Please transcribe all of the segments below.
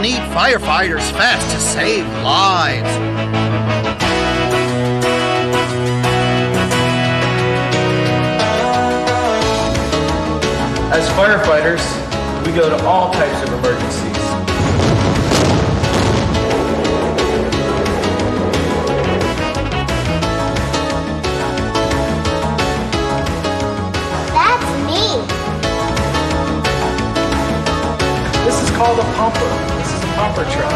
need firefighters fast to save lives. As firefighters, we go to all types of emergencies. That's me. This is called a pumper. This is a pumper truck.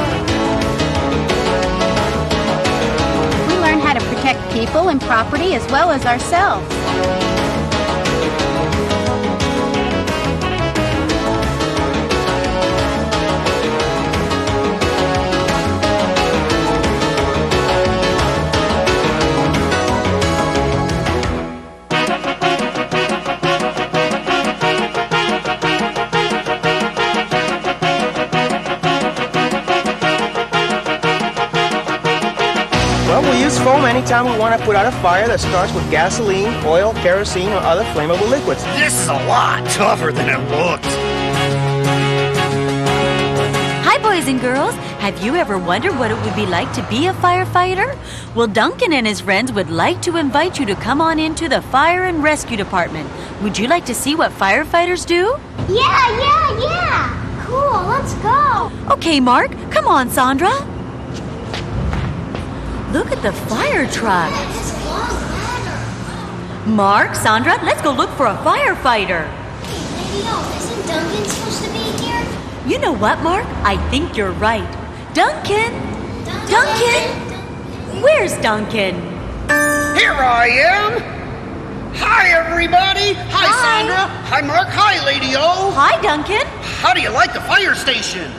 We learn how to protect people and property as well as ourselves. Well, we use foam anytime we want to put out a fire that starts with gasoline, oil, kerosene, or other flammable liquids. This is a lot tougher than it looks. Hi, boys and girls. Have you ever wondered what it would be like to be a firefighter? Well, Duncan and his friends would like to invite you to come on into the Fire and Rescue Department. Would you like to see what firefighters do? Yeah. Cool, let's go. Okay, Mark. Come on, Sandra. Look at the fire truck. This long ladder. Mark, Sandra, let's go look for a firefighter. Maybe isn't Duncan supposed to be here? You know what, Mark? I think you're right. Duncan! Duncan! Where's Duncan? Here I am. Hi, everybody. Hi, Sandra. Hi, Mark. Hi, Lady O. Hi, Duncan. How do you like the fire station?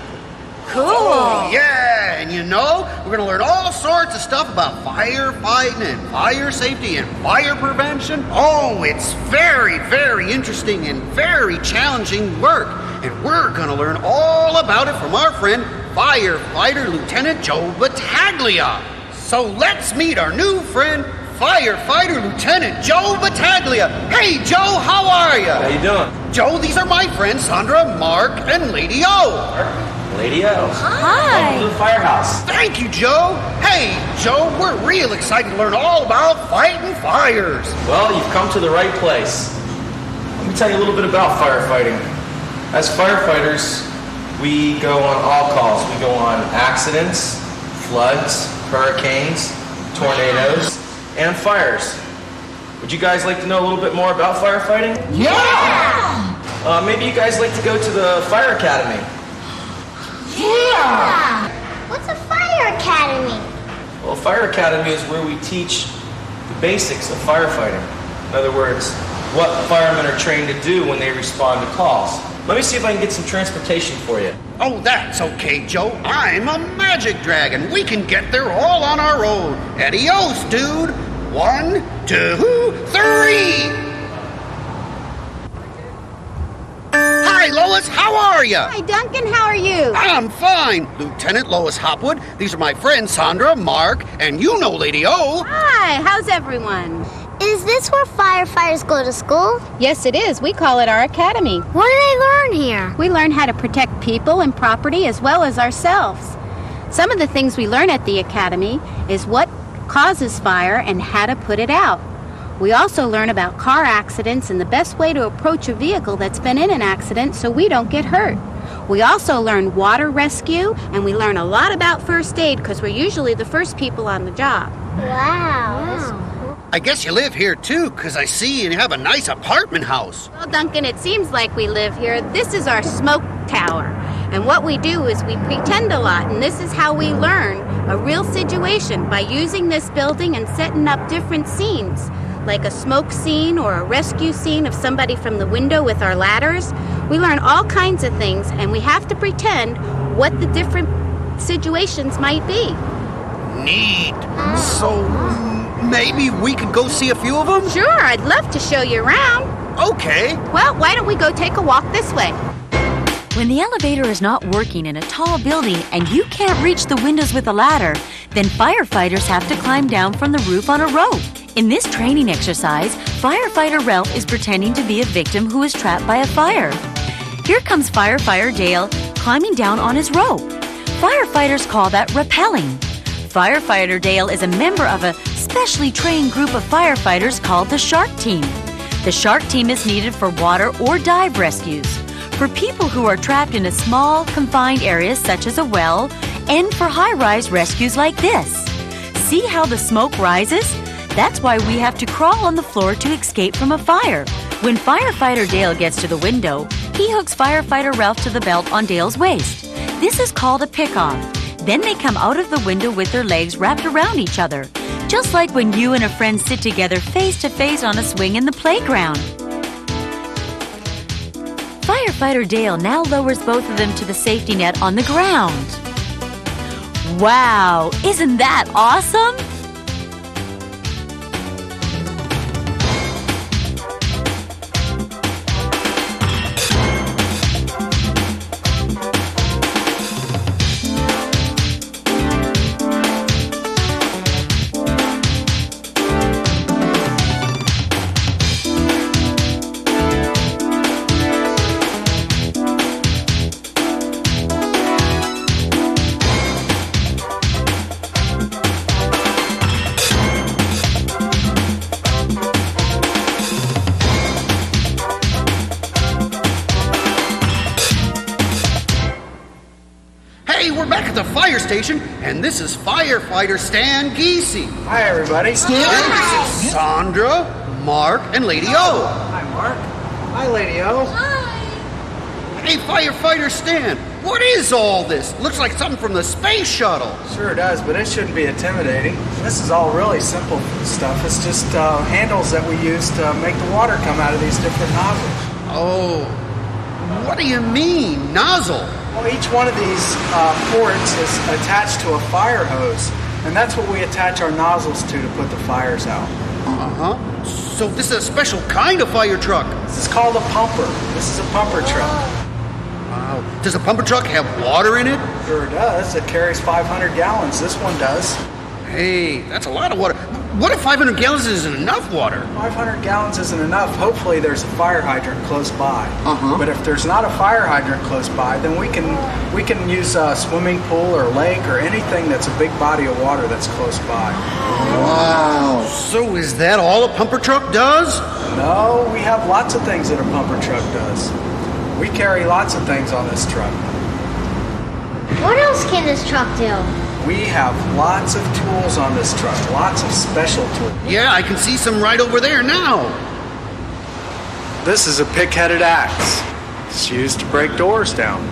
Cool. Oh, yeah, and you know, we're going to learn all sorts of stuff about firefighting and fire safety and fire prevention. Oh, it's very, very interesting and very challenging work. And we're going to learn all about it from our friend, Firefighter Lieutenant Joe Battaglia. So let's meet our new friend, Firefighter Lieutenant Joe Battaglia. Hey, Joe, how are you? How you doing? Joe, these are my friends, Sandra, Mark, and Lady O. Lady O. Hi. Welcome to the firehouse. Thank you, Joe. Hey, Joe, we're real excited to learn all about fighting fires. Well, you've come to the right place. Let me tell you a little bit about firefighting. As firefighters, we go on all calls. We go on accidents, floods, hurricanes, tornadoes, and fires. Would you guys like to know a little bit more about firefighting? Yeah! Maybe you guys like to go to the fire academy. Yeah! What's a fire academy? Well, fire academy is where we teach the basics of firefighting. In other words, what firemen are trained to do when they respond to calls. Let me see if I can get some transportation for you. Oh, that's okay, Joe. I'm a magic dragon. We can get there all on our own. Adios, dude. 1, 2, 3. Hi, Lois. How are you? Hi, Duncan. How are you? I'm fine. Lieutenant Lois Hopwood. These are my friends Sandra, Mark, and you know Lady O. Hi, how's everyone? Is this where firefighters go to school? Yes, it is. We call it our academy. What do they learn here? We learn how to protect people and property as well as ourselves. Some of the things we learn at the academy is what causes fire and how to put it out. We also learn about car accidents and the best way to approach a vehicle that's been in an accident so we don't get hurt. We also learn water rescue, and we learn a lot about first aid because we're usually the first people on the job. Wow. That's cool. I guess you live here too, because I see you have a nice apartment house. Well, Duncan, it seems like we live here. This is our smoke tower. And what we do is we pretend a lot, and this is how we learn a real situation by using this building and setting up different scenes, like a smoke scene or a rescue scene of somebody from the window with our ladders. We learn all kinds of things, and we have to pretend what the different situations might be. Neat. So maybe we could go see a few of them? Sure, I'd love to show you around. Okay. Well, why don't we go take a walk this way? When the elevator is not working in a tall building and you can't reach the windows with a ladder, then firefighters have to climb down from the roof on a rope. In this training exercise, firefighter Ralph is pretending to be a victim who is trapped by a fire. Here comes firefighter Dale climbing down on his rope. Firefighters call that rappelling. Firefighter Dale is a member of a specially trained group of firefighters called the Shark Team. The Shark Team is needed for water or dive rescues, for people who are trapped in a small, confined area such as a well, and for high-rise rescues like this. See how the smoke rises? That's why we have to crawl on the floor to escape from a fire. When Firefighter Dale gets to the window, he hooks Firefighter Ralph to the belt on Dale's waist. This is called a pick-off. Then they come out of the window with their legs wrapped around each other, just like when you and a friend sit together face-to-face on a swing in the playground. Firefighter Dale now lowers both of them to the safety net on the ground. Wow, isn't that awesome? Hey, we're back at the fire station, and this is Firefighter Stan Giese. Hi, everybody. And this is Sandra, Mark, and Lady O. Hi, Mark. Hi, Lady O. Hey, Firefighter Stan, what is all this? Looks like something from the space shuttle. Sure does, but it shouldn't be intimidating. This is all really simple stuff. It's just handles that we use to make the water come out of these different nozzles. Oh, what do you mean, nozzle? Well, each one of these ports is attached to a fire hose, and that's what we attach our nozzles to put the fires out. Uh-huh. So this is a special kind of fire truck. This is called a pumper. This is a pumper truck. Wow. Does a pumper truck have water in it? Sure does. It carries 500 gallons. This one does. Hey, that's a lot of water. What if 500 gallons isn't enough water? 500 gallons isn't enough. Hopefully there's a fire hydrant close by. Uh-huh. But if there's not a fire hydrant close by, then we can use a swimming pool or lake or anything that's a big body of water that's close by. Wow. So is that all a pumper truck does? No, we have lots of things that a pumper truck does. We carry lots of things on this truck. What else can this truck do? We have lots of tools on this truck, lots of special tools. Yeah, I can see some right over there now. This is a pick-headed axe. It's used to break doors down.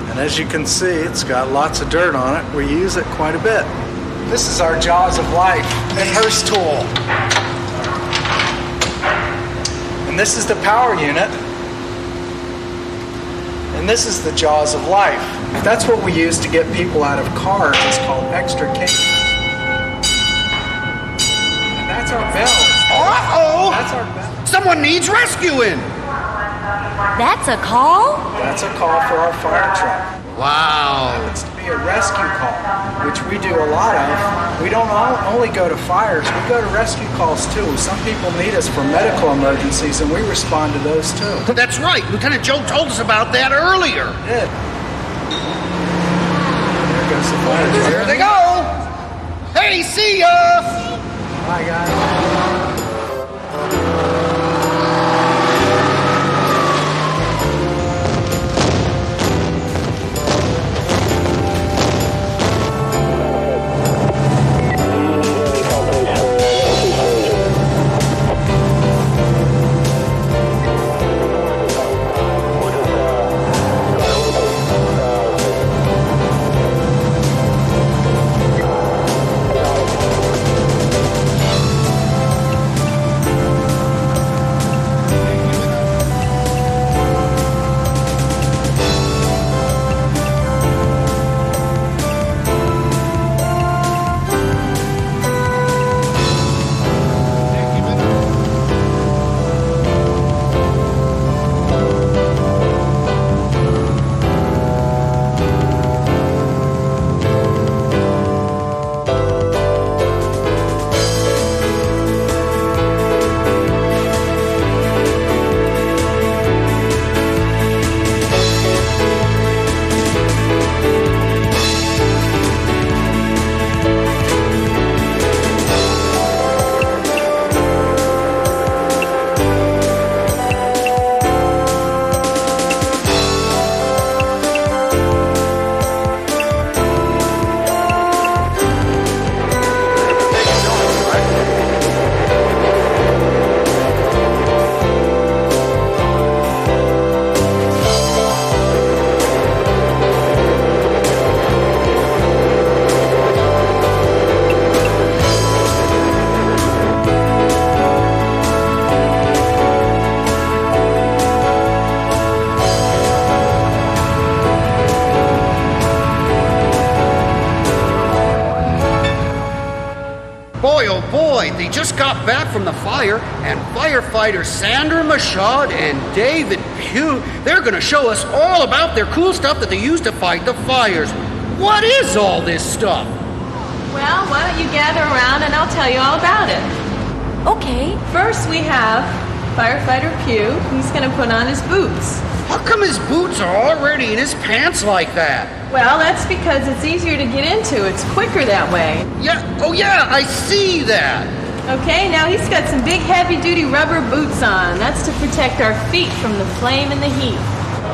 And as you can see, it's got lots of dirt on it. We use it quite a bit. This is our Jaws of Life, the hearse tool. And this is the power unit. And this is the Jaws of Life. That's what we use to get people out of cars. It's called extrication. And that's our bell. Uh-oh! That's our bell. Someone needs rescuing! That's a call? That's a call for our fire truck. Wow. Happens to be a rescue call, which we do a lot of. We don't only go to fires, we go to rescue calls too. Some people need us for medical emergencies, and we respond to those too. That's right. Lieutenant Joe told us about that earlier. Good. There goes the fire truck. There they go. Hey, see ya! Bye, guys. Boy, oh boy, they just got back from the fire, and firefighters Sandra Machad and David Pugh, they're gonna show us all about their cool stuff that they use to fight the fires. What is all this stuff? Well, why don't you gather around and I'll tell you all about it. Okay. First, we have Firefighter Pugh. He's going to put on his boots. How come his boots are already in his pants like that? Well, that's because it's easier to get into. It's quicker that way. Yeah, oh yeah, I see that. Okay, now he's got some big heavy-duty rubber boots on. That's to protect our feet from the flame and the heat.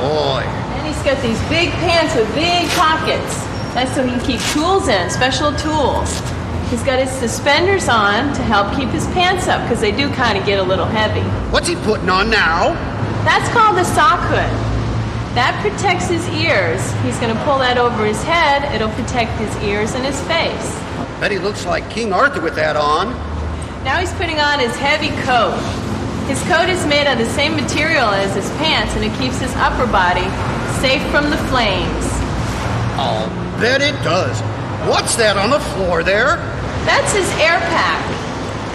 Boy. And he's got these big pants with big pockets. That's so he can keep tools in, special tools. He's got his suspenders on to help keep his pants up because they do kind of get a little heavy. What's he putting on now? That's called the sock hood. That protects his ears. He's going to pull that over his head. It'll protect his ears and his face. Bet he looks like King Arthur with that on. Now he's putting on his heavy coat. His coat is made of the same material as his pants, and it keeps his upper body safe from the flames. I'll bet it does. What's that on the floor there? That's his air pack.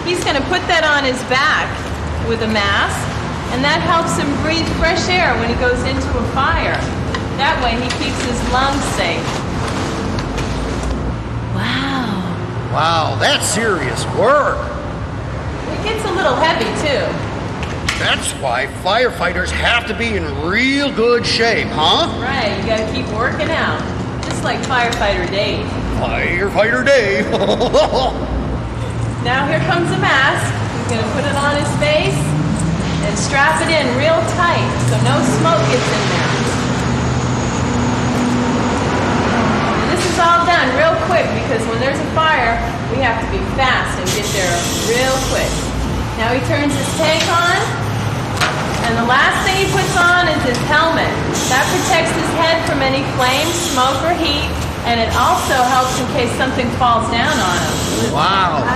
He's going to put that on his back with a mask, and that helps him breathe fresh air when he goes into a fire. That way he keeps his lungs safe. Wow. Wow, that's serious work. It gets a little heavy, too. That's why firefighters have to be in real good shape, huh? Right, you got to keep working out. Just like Firefighter Dave. Firefighter Dave. Now here comes the mask. He's going to put it on his face and strap it in real tight so no smoke gets in there. And this is all done real quick because when there's a fire, we have to be fast and get there real quick. Now he turns his tank on, and the last thing he puts on is his helmet. That protects his head from any flames, smoke, or heat, and it also helps in case something falls down on him. Wow.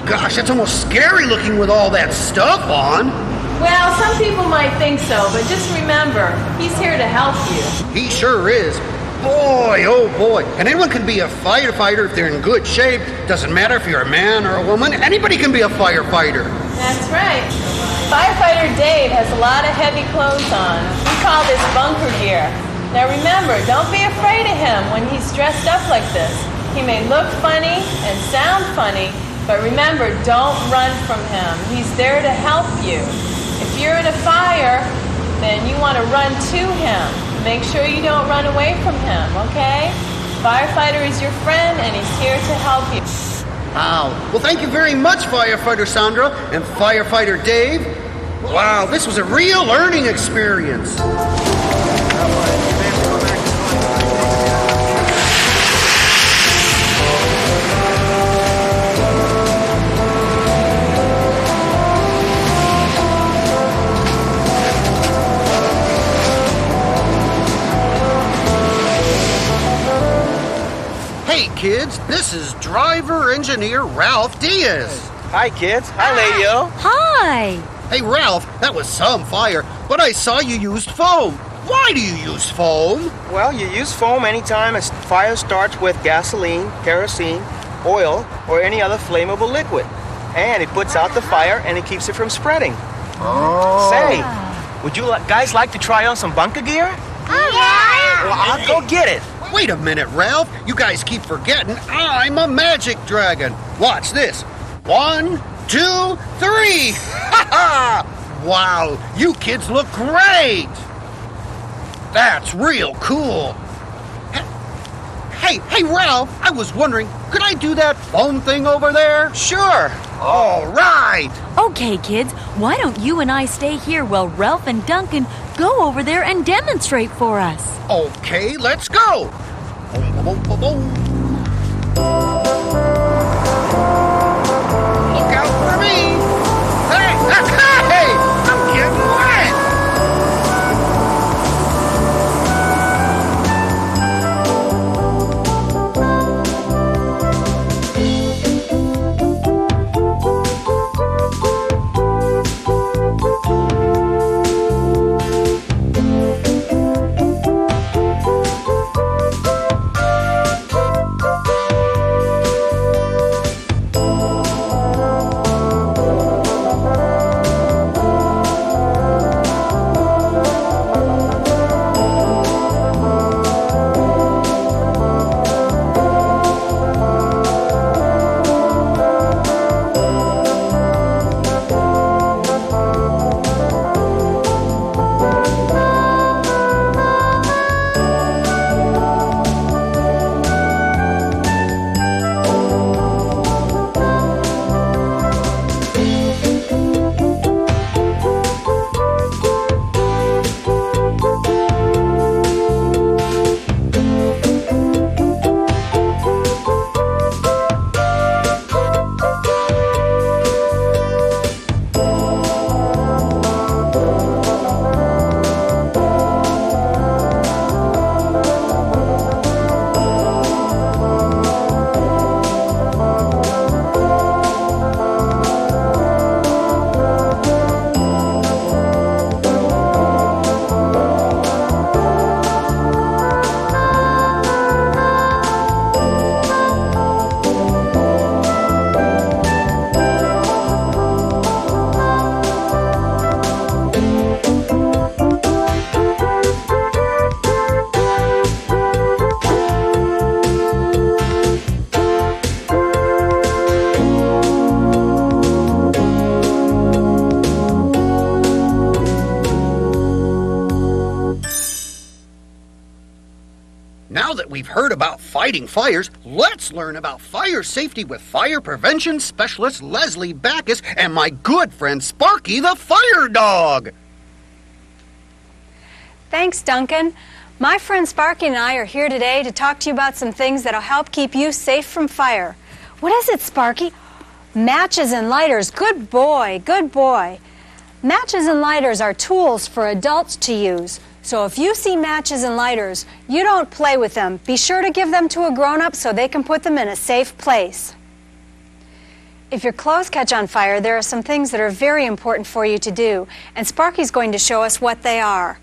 Gosh, that's almost scary looking with all that stuff on. Well, some people might think so, but just remember, he's here to help you. He sure is. Boy, oh boy. And anyone can be a firefighter if they're in good shape. Doesn't matter if you're a man or a woman. Anybody can be a firefighter. That's right. Firefighter Dave has a lot of heavy clothes on. We call this bunker gear. Now remember, don't be afraid of him when he's dressed up like this. He may look funny and sound funny, but remember, don't run from him. He's there to help you. If you're in a fire, then you want to run to him. Make sure you don't run away from him, okay? Firefighter is your friend, and he's here to help you. Wow. Well, thank you very much, Firefighter Sandra and Firefighter Dave. Wow, this was a real learning experience. Hey kids, this is driver engineer Ralph Diaz. Hi, kids. Hi, Lady-O. Hi. Hey Ralph, that was some fire, but I saw you used foam. Why do you use foam? Well, you use foam anytime a fire starts with gasoline, kerosene, oil, or any other flammable liquid. And it puts out the fire and it keeps it from spreading. Oh. Say, would you guys like to try on some bunker gear? Yeah! Well, I'll go get it. Wait a minute, Ralph. You guys keep forgetting I'm a magic dragon. Watch this. 1, 2, 3. Ha ha! Wow, you kids look great. That's real cool. Hey, Ralph, I was wondering, could I do that foam thing over there? Sure. All right. Okay, kids, why don't you and I stay here while Ralph and Duncan go over there and demonstrate for us? Okay, let's go. Boom, boom, boom, boom. Look out for me. Hey, I'm getting wet. we've heard about fighting fires, let's learn about fire safety with fire prevention specialist Leslie Backus and my good friend Sparky the Fire Dog. Thanks, Duncan. My friend Sparky and I are here today to talk to you about some things that'll help keep you safe from fire. What is it, Sparky? Matches and lighters. Good boy, good boy. Matches and lighters are tools for adults to use. So if you see matches and lighters, you don't play with them. Be sure to give them to a grown-up so they can put them in a safe place. If your clothes catch on fire, there are some things that are very important for you to do, and Sparky's going to show us what they are.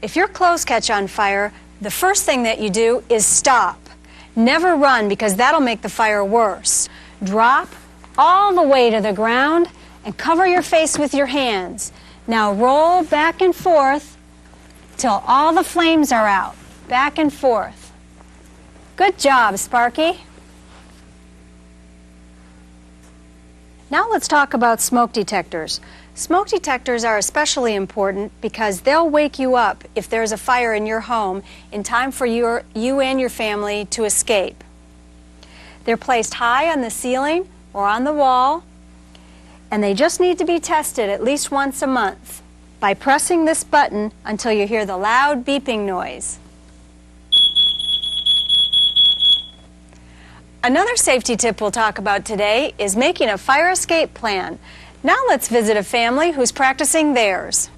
If your clothes catch on fire, the first thing that you do is stop. Never run, because that'll make the fire worse. Drop all the way to the ground and cover your face with your hands. Now roll back and forth till all the flames are out. Back and forth. Good job, Sparky. Now let's talk about smoke detectors. Smoke detectors are especially important because they'll wake you up if there's a fire in your home in time for you and your family to escape. They're placed high on the ceiling or on the wall, and they just need to be tested at least once a month by pressing this button until you hear the loud beeping noise. Another safety tip we'll talk about today is making a fire escape plan. Now let's visit a family who's practicing theirs.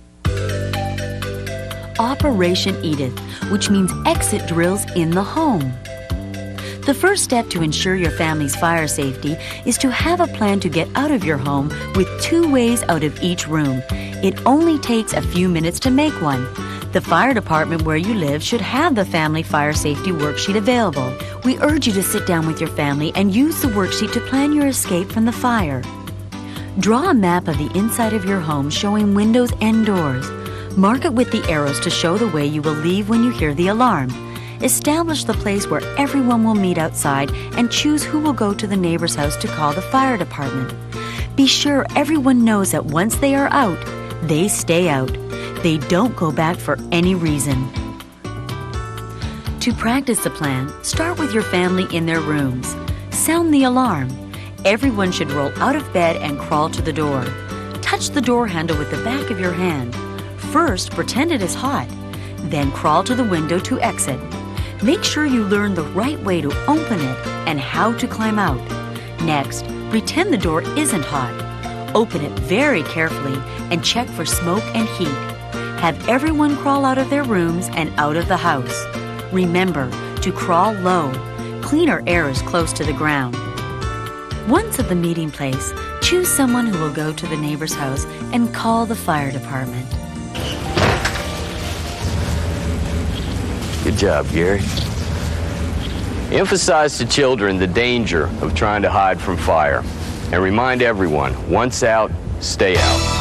Operation Edith, which means exit drills in the home. The first step to ensure your family's fire safety is to have a plan to get out of your home with 2 ways out of each room. It only takes a few minutes to make one. The fire department where you live should have the family fire safety worksheet available. We urge you to sit down with your family and use the worksheet to plan your escape from the fire. Draw a map of the inside of your home showing windows and doors. Mark it with the arrows to show the way you will leave when you hear the alarm. Establish the place where everyone will meet outside and choose who will go to the neighbor's house to call the fire department. Be sure everyone knows that once they are out, they stay out. They don't go back for any reason. To practice the plan, start with your family in their rooms. Sound the alarm. Everyone should roll out of bed and crawl to the door. Touch the door handle with the back of your hand. First, pretend it is hot. Then crawl to the window to exit. Make sure you learn the right way to open it and how to climb out. Next, pretend the door isn't hot. Open it very carefully and check for smoke and heat. Have everyone crawl out of their rooms and out of the house. Remember to crawl low. Cleaner air is close to the ground. Once at the meeting place, choose someone who will go to the neighbor's house and call the fire department. Good job, Gary. Emphasize to children the danger of trying to hide from fire, and remind everyone, once out, stay out.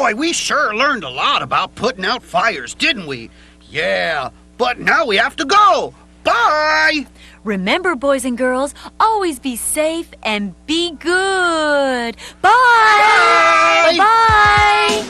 Boy, we sure learned a lot about putting out fires, didn't we? Yeah, but now we have to go. Bye! Remember, boys and girls, always be safe and be good. Bye! Bye! Bye!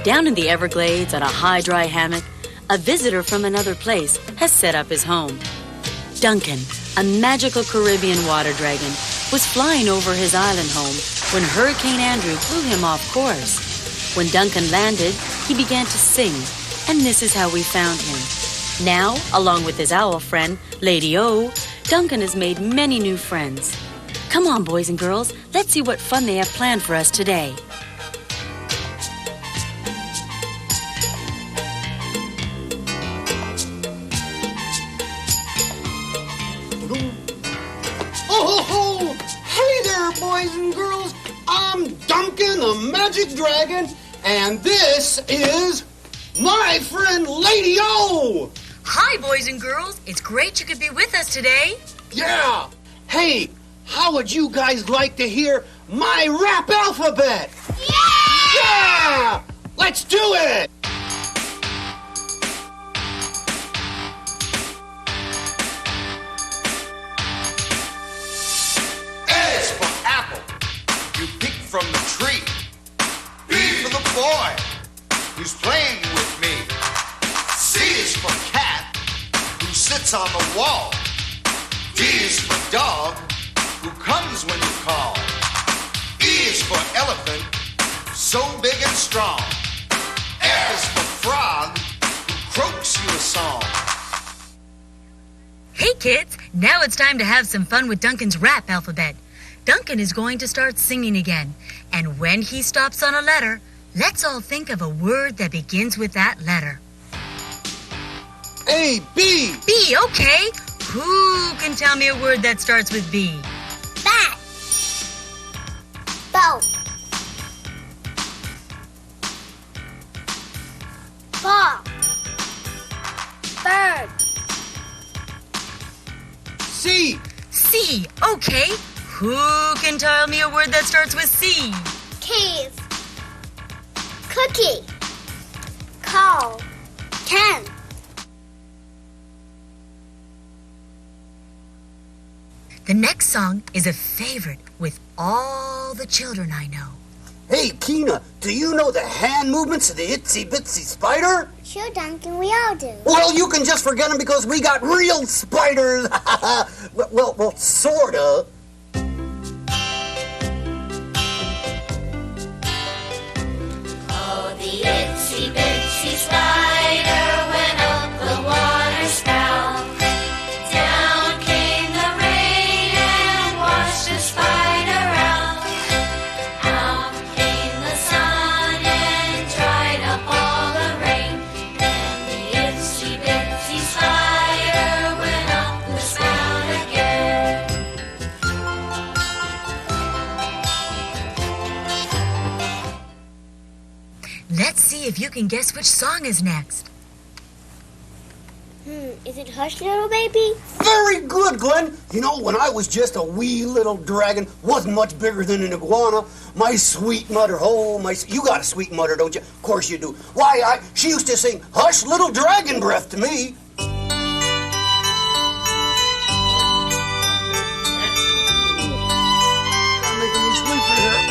Down in the Everglades on a high, dry hammock, a visitor from another place has set up his home. Duncan, a magical Caribbean water dragon, was flying over his island home when Hurricane Andrew blew him off course. When Duncan landed, he began to sing, and this is how we found him. Now, along with his owl friend, Lady O, Duncan has made many new friends. Come on, boys and girls, let's see what fun they have planned for us today. Oh, hey there, boys and girls. I'm Duncan, the Magic Dragon, and this is my friend Lady O. Hi, boys and girls. It's great you could be with us today. Yeah. Hey, how would you guys like to hear my rap alphabet? Yeah! Let's do it! A is for apple, you pick from the tree. B for the boy, who's playing with me. C is for cat, who sits on the wall. D is for dog, who comes when you call. E is for elephant, so big and strong. F is for frog, who croaks you a song. Hey, kids. Now it's time to have some fun with Duncan's rap alphabet. Duncan is going to start singing again. And when he stops on a letter, let's all think of a word that begins with that letter. A, B. B, okay. Who can tell me a word that starts with B? Bat. Boat. Ball. Bird. C. C, okay. Who can tell me a word that starts with C? Cave. Cookie. Call. Can. The next song is a favorite with all the children I know. Hey, Keena, do you know the hand movements of the itsy bitsy spider? Sure, Duncan, we all do. Well, you can just forget them because we got real spiders. well, sorta. Oh, the itsy bitsy spider went up the water spout. Down came the rain and washed the spider out. Out came the sun and dried up all the rain. And the itsy bitsy spider went up the spout again. Let's see if you can guess which song is next. Is it Hush, Little Baby? Very good, Glenn. You know, when I was just a wee little dragon, wasn't much bigger than an iguana, my sweet mother, you got a sweet mother, don't you? Of course you do. Why, she used to sing, "Hush, little dragon breath" to me. Making me sleepy here.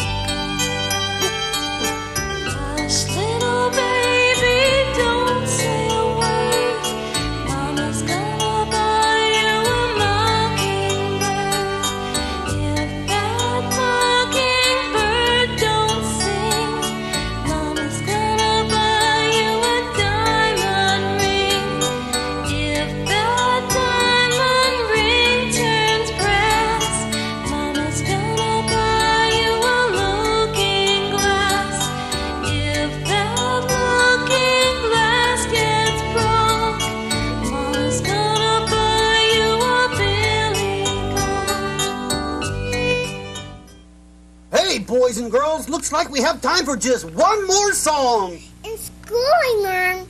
looks like we have time for just one more song. In school I learned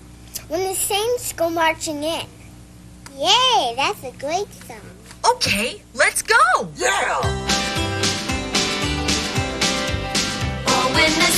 when the Saints go marching in. Yay, that's a great song. Okay, let's go. Yeah! Oh, when the